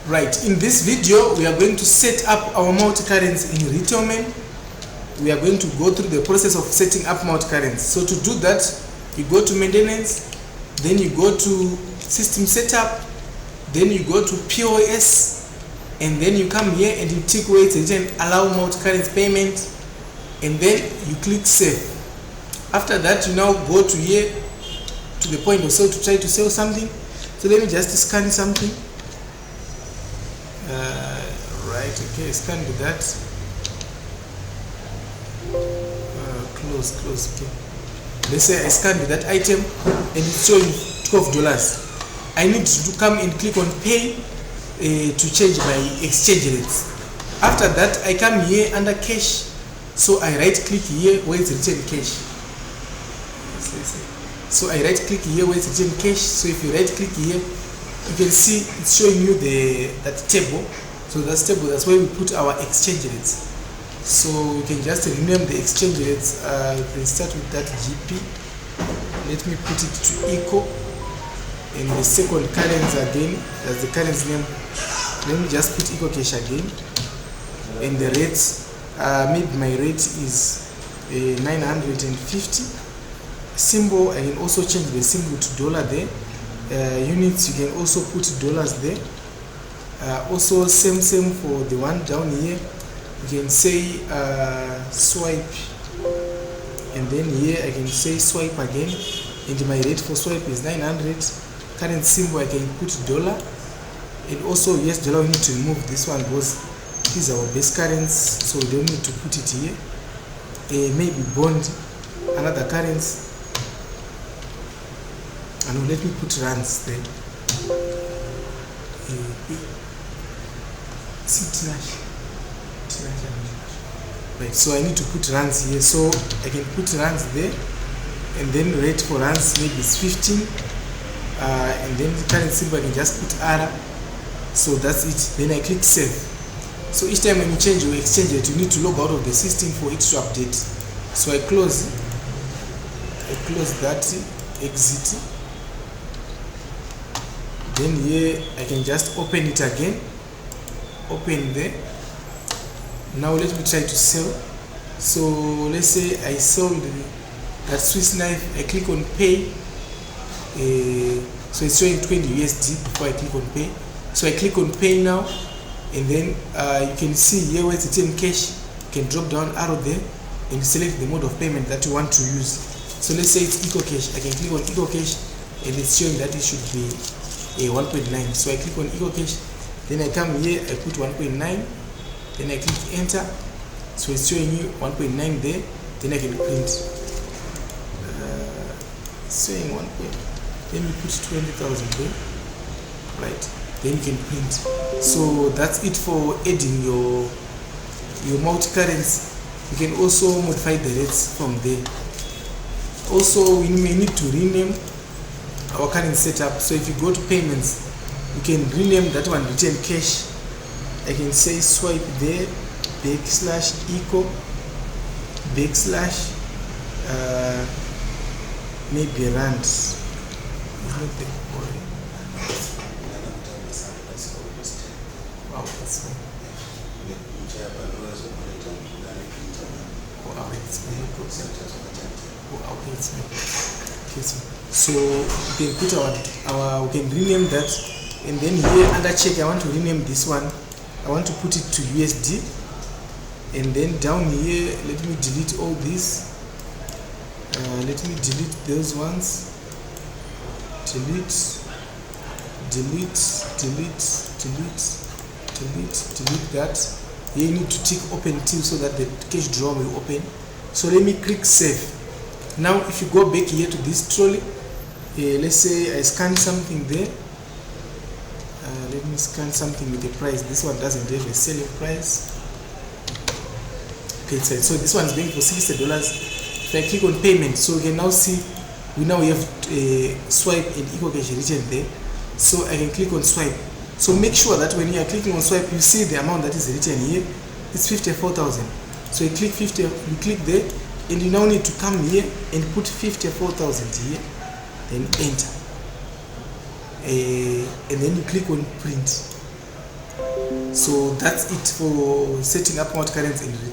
Right, in this video we are going to set up our multi-currency in retailman. We are going to go through the process of setting up multi-currency. So to do that, you go to maintenance, then you go to system setup, then you go to POS, and then you come here and you tick where it's written allow multi-currency payment, and then you click save. After that, you now go to here to the point of sale to try to sell something. So let me just scan something. Right, okay, scan with that. Close, okay. Let's say I scan with that item and it's showing $12. I need to come and click on pay to change my exchange rates. After that, I come here under cash, so I right click here where it's written cash. So I right click here where it's written cash. So if you right click here, you can see it's showing you that table. So that's table, that's where we put our exchange rates. So you can just rename the exchange rates. You can start with that GP. Let me put it to eco, and the second currency again, that's the currency name. Let me just put eco cash again, and the rates, maybe my rate is 950. Symbol, I can also change the symbol to dollar there. Units, you can also put dollars there. Also same for the one down here. You can say swipe, and then here I can say swipe again, and my rate for swipe is 900. Current symbol I can put dollar, and also yes, dollar. We need to remove this one because this is our base currency, so we don't need to put it here. Maybe bond, another currency. And let me put rands there. Right, so I need to put rands here, so I can put rands there, and then rate for rands maybe is 15, and then the current symbol I can just put R. So that's it. Then I click save. So each time when you change your exchange rate, you need to log out of the system for it to update. So I close that, exit. Then here I can just open it again. Open there. Now let me try to sell. So let's say I sold that Swiss knife. I click on pay. So it's showing 20 USD before I click on pay. So I click on pay now, and then you can see here where it's in cash. You can drop down arrow there and select the mode of payment that you want to use. So let's say it's eco cash. I can click on eco cash, and it's showing that it should be 1.9. So I click on eco cash, then I come here, I put 1.9, then I click enter. So it's showing you 1.9 there. Then I can print. Saying 1. Then you put 20,000 there, right? Then you can print. So that's it for adding your multi-currency. You can also modify the rates from there. Also, we may need to rename our current setup. So if you go to payments, you can rename that one return cash. I can say swipe there, /eco, maybe rand. Wow, that's fine. So we can put our we can rename that, and then here under check I want to rename this one. I want to put it to USD, and then down here let me delete all this. Let me delete those ones. Delete that. Here you need to tick open till so that the cash drawer will open. So let me click save. Now if you go back here to this trolley, let's say I scan something there. Let me scan something with a price. This one doesn't have a selling price. Okay, so this one is going for $60. If I click on payment, so we can now see we now have swipe and eco cash written there. So I can click on swipe. So make sure that when you are clicking on swipe, you see the amount that is written here. It's 54,000. So you click 50, you click there, and you now need to come here and put 54,000 here, then enter. And then you click on print. So that's it for setting up multi-currency in Retailman.